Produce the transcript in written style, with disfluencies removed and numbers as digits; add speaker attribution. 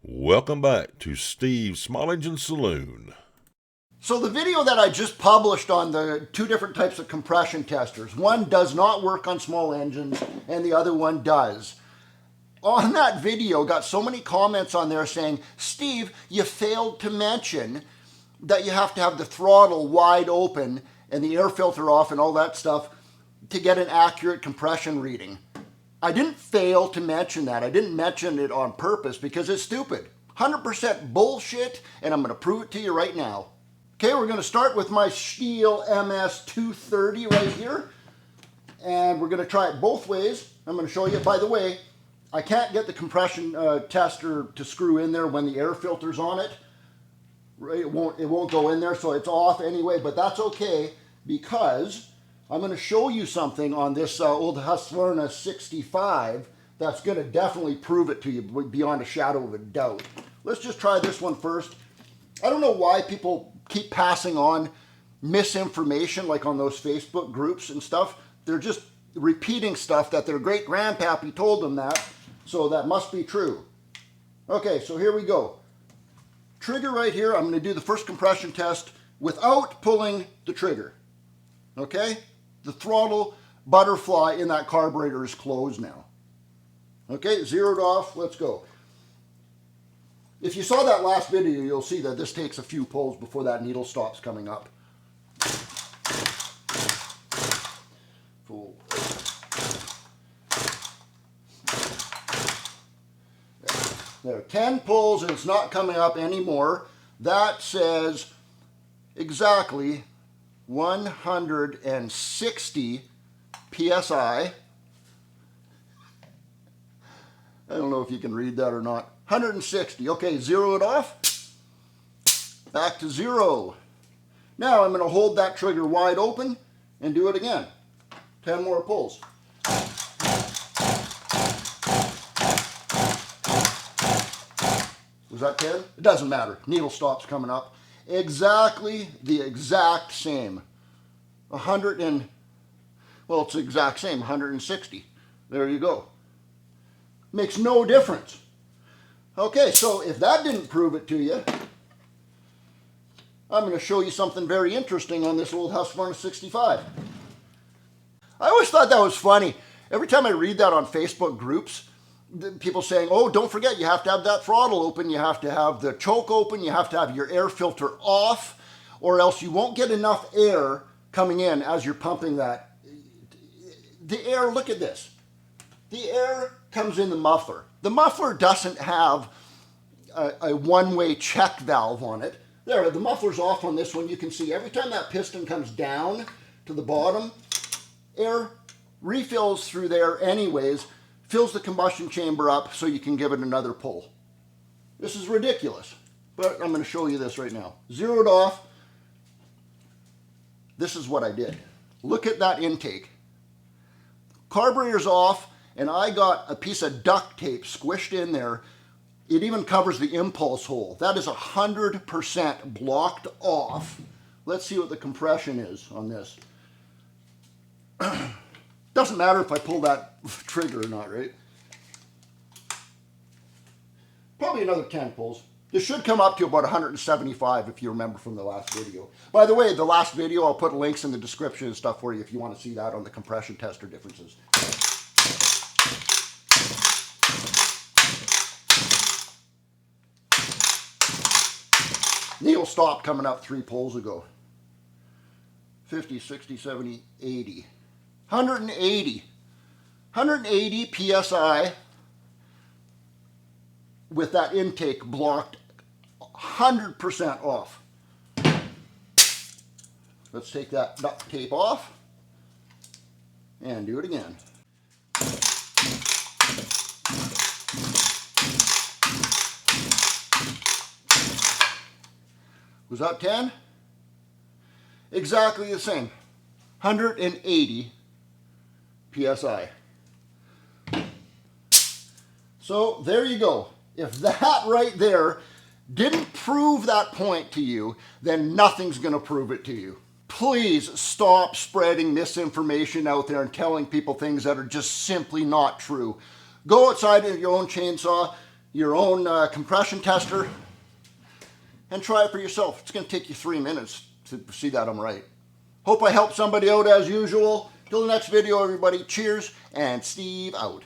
Speaker 1: Welcome back to Steve's Small Engine Saloon.
Speaker 2: So the video that I just published on the two different types of compression testers, one does not work on small engines and the other one does. On that video, got so many comments on there saying, Steve, you failed to mention that you have to have the throttle wide open and the air filter off and all that stuff to get an accurate compression reading. I didn't fail to mention that. I didn't mention it on purpose because it's stupid. 100% bullshit, and I'm going to prove it to you right now. Okay, we're going to start with my Stihl MS230 right here. And we're going to try it both ways. I'm going to show you. By the way, I can't get the compression tester to screw in there when the air filter's on it. It won't go in there, so it's off anyway, but that's okay because I'm going to show you something on this old Husqvarna 65 that's going to definitely prove it to you beyond a shadow of a doubt. Let's just try this one first. I don't know why people keep passing on misinformation like on those Facebook groups and stuff. They're just repeating stuff that their great grandpappy told them that, so that must be true. Okay, so here we go. Trigger right here. I'm going to do the first compression test without pulling the trigger. Okay? The throttle butterfly in that carburetor is closed now. Okay, zeroed off. Let's go. If you saw that last video, you'll see that this takes a few pulls before that needle stops coming up. Full. There, 10 pulls and it's not coming up anymore. That says exactly 160 PSI. I don't know if you can read that or not. 160. Okay, zero it off. Back to zero. Now I'm going to hold that trigger wide open and do it again. 10 more pulls. Was that 10? It doesn't matter. Needle stops coming up. Exactly the exact same. 100 and, well, it's the exact same, 160. There you go. Makes no difference. Okay, so if that didn't prove it to you, I'm going to show you something very interesting on this old Husqvarna 65. I always thought that was funny. Every time I read that on Facebook groups, people saying, oh, don't forget, you have to have that throttle open, you have to have the choke open, you have to have your air filter off, or else you won't get enough air coming in as you're pumping that. The air, look at this. The air comes in the muffler. The muffler doesn't have a one-way check valve on it. There, the muffler's off on this one. You can see every time that piston comes down to the bottom, air refills through there anyways, fills the combustion chamber up so you can give it another pull. This is ridiculous, but I'm going to show you this right now. Zeroed off. This is what I did. Look at that intake. Carburetor's off, and I got a piece of duct tape squished in there. It even covers the impulse hole. That is 100% blocked off. Let's see what the compression is on this. Doesn't matter if I pull that trigger or not, right? Probably another 10 pulls. This should come up to about 175 if you remember from the last video. By the way, the last video, I'll put links in the description and stuff for you if you want to see that on the compression tester differences. Needle stopped coming up 3 pulls ago. 50, 60, 70, 80. 180. 180 PSI with that intake blocked 100% off. Let's take that duct tape off and do it again. Was that 10? Exactly the same. 180 PSI. So there you go. If that right there didn't prove that point to you, then nothing's going to prove it to you. Please stop spreading misinformation out there and telling people things that are just simply not true. Go outside with your own chainsaw, your own compression tester and try it for yourself. It's going to take you 3 minutes to see that I'm right. Hope I helped somebody out as usual. Till the next video, everybody. Cheers, and Steve out.